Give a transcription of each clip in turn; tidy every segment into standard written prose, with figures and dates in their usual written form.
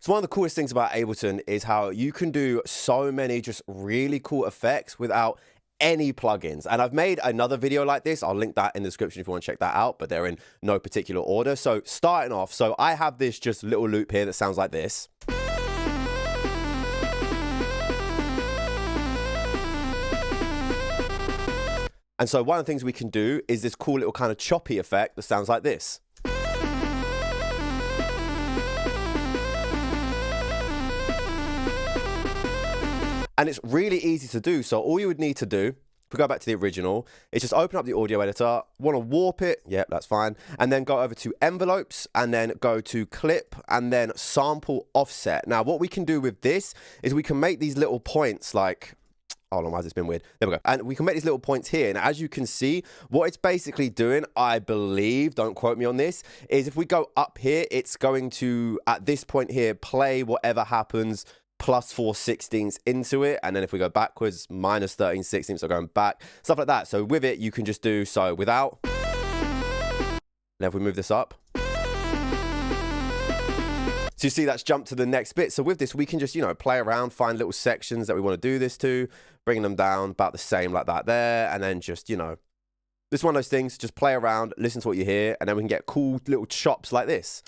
So one of the coolest things about Ableton is how you can do so many just really cool effects without any plugins. And I've made another video like this. I'll link that in the description if you want to check that out, but they're in no particular order. So starting off, so I have this just little loop here that sounds like this. And so one of the things we can do is this cool little kind of choppy effect that sounds like this. And it's really easy to do. So all you would need to do, if we go back to the original, is just open up the audio editor, want to warp it, yep, that's fine. And then go over to envelopes and then go to clip and then sample offset. Now what we can do with this is we can make these little points like, hold on, why has this been weird? There we go. And we can make these little points here. And as you can see, what it's basically doing, I believe, don't quote me on this, is if we go up here, it's going to, at this point here, play whatever happens plus 4/16 into it. And then if we go backwards, minus 13/16, so going back, stuff like that. So with it, you can just do so without. And if we move this up. So you see that's jumped to the next bit. So with this, we can just, you know, play around, find little sections that we want to do this to, bring them down about the same like that there. And then just, you know, this is one of those things, just play around, listen to what you hear, and then we can get cool little chops like this.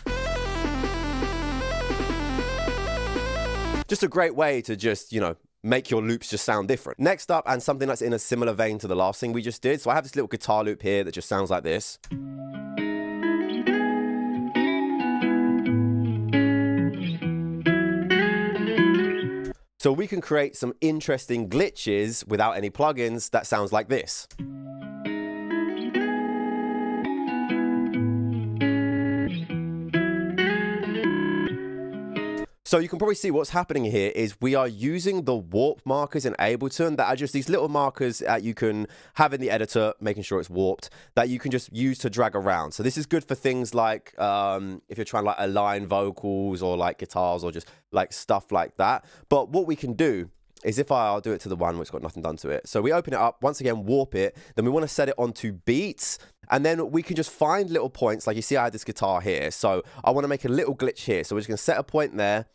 Just a great way to just, you know, make your loops just sound different. Next up, and something that's in a similar vein to the last thing we just did. So I have this little guitar loop here that just sounds like this. So we can create some interesting glitches without any plugins that sounds like this. So you can probably see what's happening here is we are using the warp markers in Ableton that are just these little markers that you can have in the editor, making sure it's warped, that you can just use to drag around. So this is good for things like if you're trying to like align vocals or like guitars or just like stuff like that. But what we can do is if I'll do it to the one which got nothing done to it. So we open it up, once again, warp it, then we want to set it onto beats, and then we can just find little points. Like you see I had this guitar here. So I want to make a little glitch here. So we're just going to set a point there,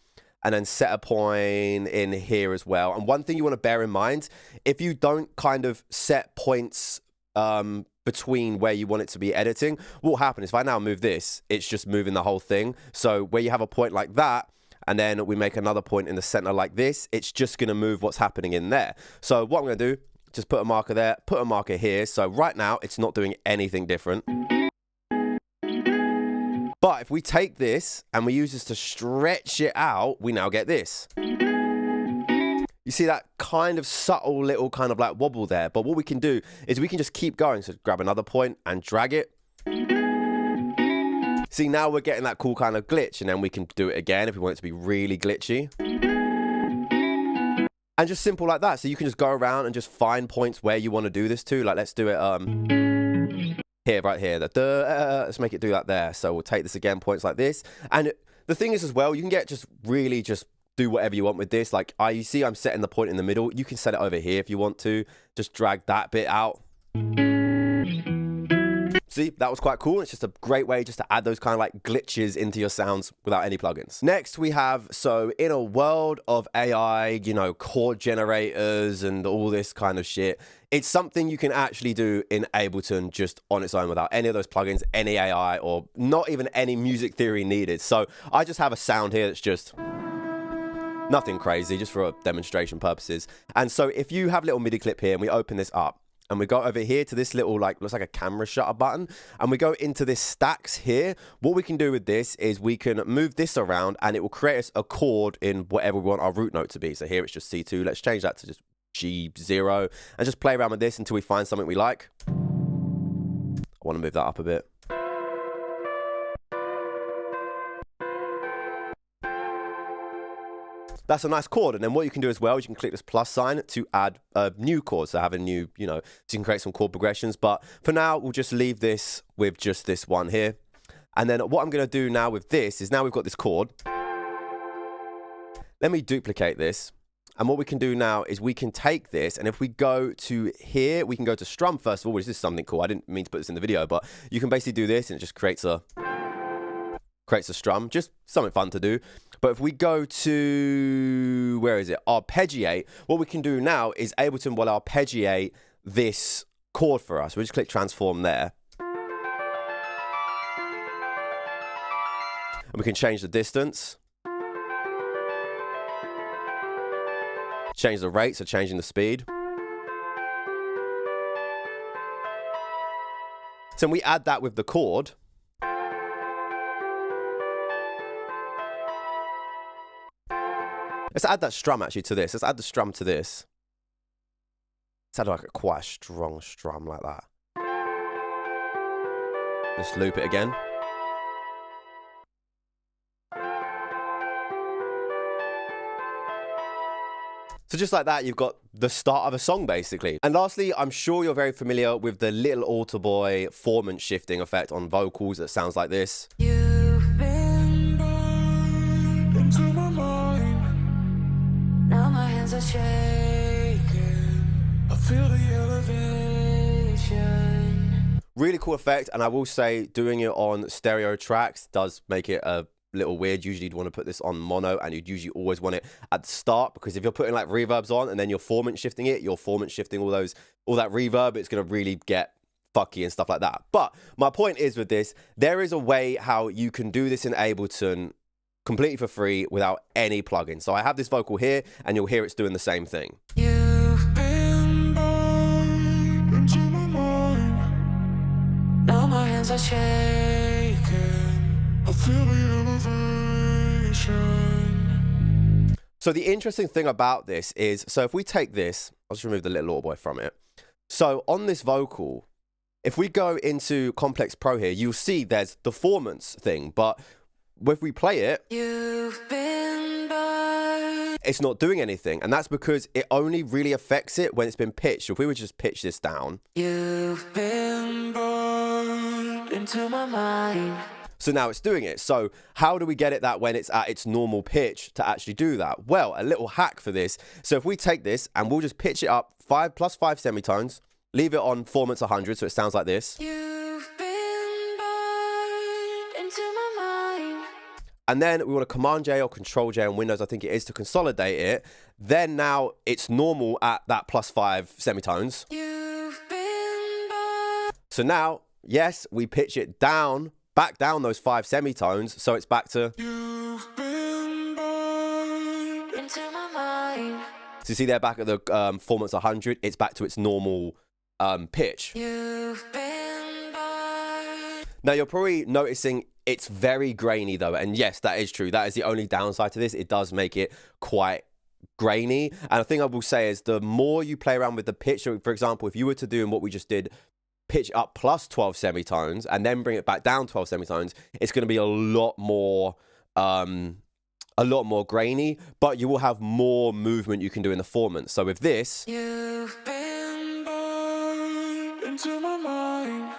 and then set a point in here as well. And one thing you want to bear in mind, if you don't kind of set points between where you want it to be editing, what will happen is if I now move this, it's just moving the whole thing. So where you have a point like that, and then we make another point in the center like this, it's just going to move what's happening in there. So what I'm going to do, just put a marker there, put a marker here. So right now, it's not doing anything different. But if we take this and we use this to stretch it out, we now get this. You see that kind of subtle little kind of like wobble there. But what we can do is we can just keep going. So grab another point and drag it. See, now we're getting that cool kind of glitch, and then we can do it again if we want it to be really glitchy. And just simple like that. So you can just go around and just find points where you want to do this to. Like let's do it here, right here. Let's make it do that there. So we'll take this again, points like this. And the thing is as well, you can get just really just do whatever you want with this. Like you see I'm setting the point in the middle. You can set it over here if you want to. Just drag that bit out. See, that was quite cool. It's just a great way just to add those kind of like glitches into your sounds without any plugins. Next we have, so in a world of AI, you know, chord generators and all this kind of shit, it's something you can actually do in Ableton just on its own without any of those plugins, any AI, or not even any music theory needed. So I just have a sound here that's just nothing crazy, just for demonstration purposes. And so if you have a little MIDI clip here and we open this up, and we go over here to this little, like, looks like a camera shutter button, and we go into this stacks here. What we can do with this is we can move this around and it will create us a chord in whatever we want our root note to be. So here it's just C2. Let's change that to just G0 and just play around with this until we find something we like. I want to move that up a bit. That's a nice chord. And then what you can do as well is you can click this plus sign to add a new chord. So have a new, you know, so you can create some chord progressions. But for now, we'll just leave this with just this one here. And then what I'm going to do now with this is now we've got this chord. Let me duplicate this. And what we can do now is we can take this, and if we go to here, we can go to strum first of all, which is something cool. I didn't mean to put this in the video, but you can basically do this and it just creates a creates a strum, just something fun to do. But if we go to, where is it? Arpeggiate. What we can do now is Ableton will arpeggiate this chord for us. We'll just click transform there. And we can change the distance. Change the rate, so changing the speed. So when we add that with the chord, let's add that strum actually to this. Let's add the strum to this. Let's add like quite a strong strum like that. Just loop it again. So just like that, you've got the start of a song, basically. And lastly, I'm sure you're very familiar with the Little Altar Boy formant shifting effect on vocals that sounds like this. You've been burned into my mind. Now my hands are shaking. I feel the elevation. Really cool effect, and I will say doing it on stereo tracks does make it a little weird. Usually you'd want to put this on mono, and you'd usually always want it at the start, because if you're putting like reverbs on and then you're formant shifting it, you're formant shifting all that reverb, it's going to really get fucky and stuff like that. But my point is with this, there is a way how you can do this in Ableton completely for free without any plugin. So I have this vocal here, and you'll hear it's doing the same thing. You've been burned into my mind. Now my hands are shaking. I feel the elevation. So the interesting thing about this is, so if we take this, I'll just remove the Little Altar Boy from it. So on this vocal, if we go into Complex Pro here, you'll see there's the formants thing, but if we play it, You've been burned. it's not doing anything. And that's because it only really affects it when it's been pitched. So if we would just pitch this down. You've been burned into my mind. So now it's doing it. So how do we get it that when it's at its normal pitch to actually do that? Well, a little hack for this. So if we take this and we'll just pitch it up 5 + 5 semitones, leave it on formants 100, so it sounds like this. You've been burned into my mind. And then we want to Command J or Control J on Windows, I think it is, to consolidate it. Then now it's normal at that +5 semitones. You've been burned. So now, yes, we pitch it down, back down those 5 semitones, so it's back to. You've been burned into my mind. So you see there back at the formants 100, it's back to its normal pitch. You've been burned. Now you're probably noticing it's very grainy though, and yes, that is true. That is the only downside to this. It does make it quite grainy. And the thing I will say is the more you play around with the pitch, so for example, if you were to do what we just did, pitch up plus 12 semitones and then bring it back down 12 semitones, it's going to be a lot more grainy, but you will have more movement you can do in the formant. So with this, You've been burned into my mind.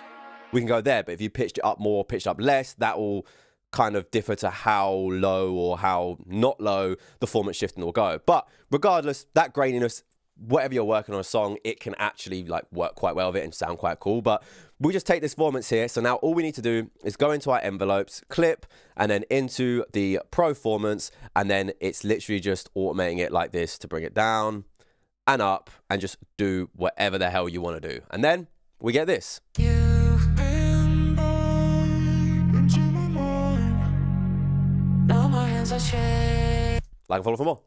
we can go there, but if you pitched it up more, pitched up less, that will kind of differ to how low or how not low the formant shifting will go. But regardless, that graininess, whatever you're working on a song, it can actually like work quite well with it and sound quite cool. But we just take this formants here. So now all we need to do is go into our envelopes, clip, and then into the Pro formants, and then it's literally just automating it like this to bring it down and up and just do whatever the hell you want to do. And then we get this. You've been burned into my mind. Now my hands are shaking. Like and follow for more.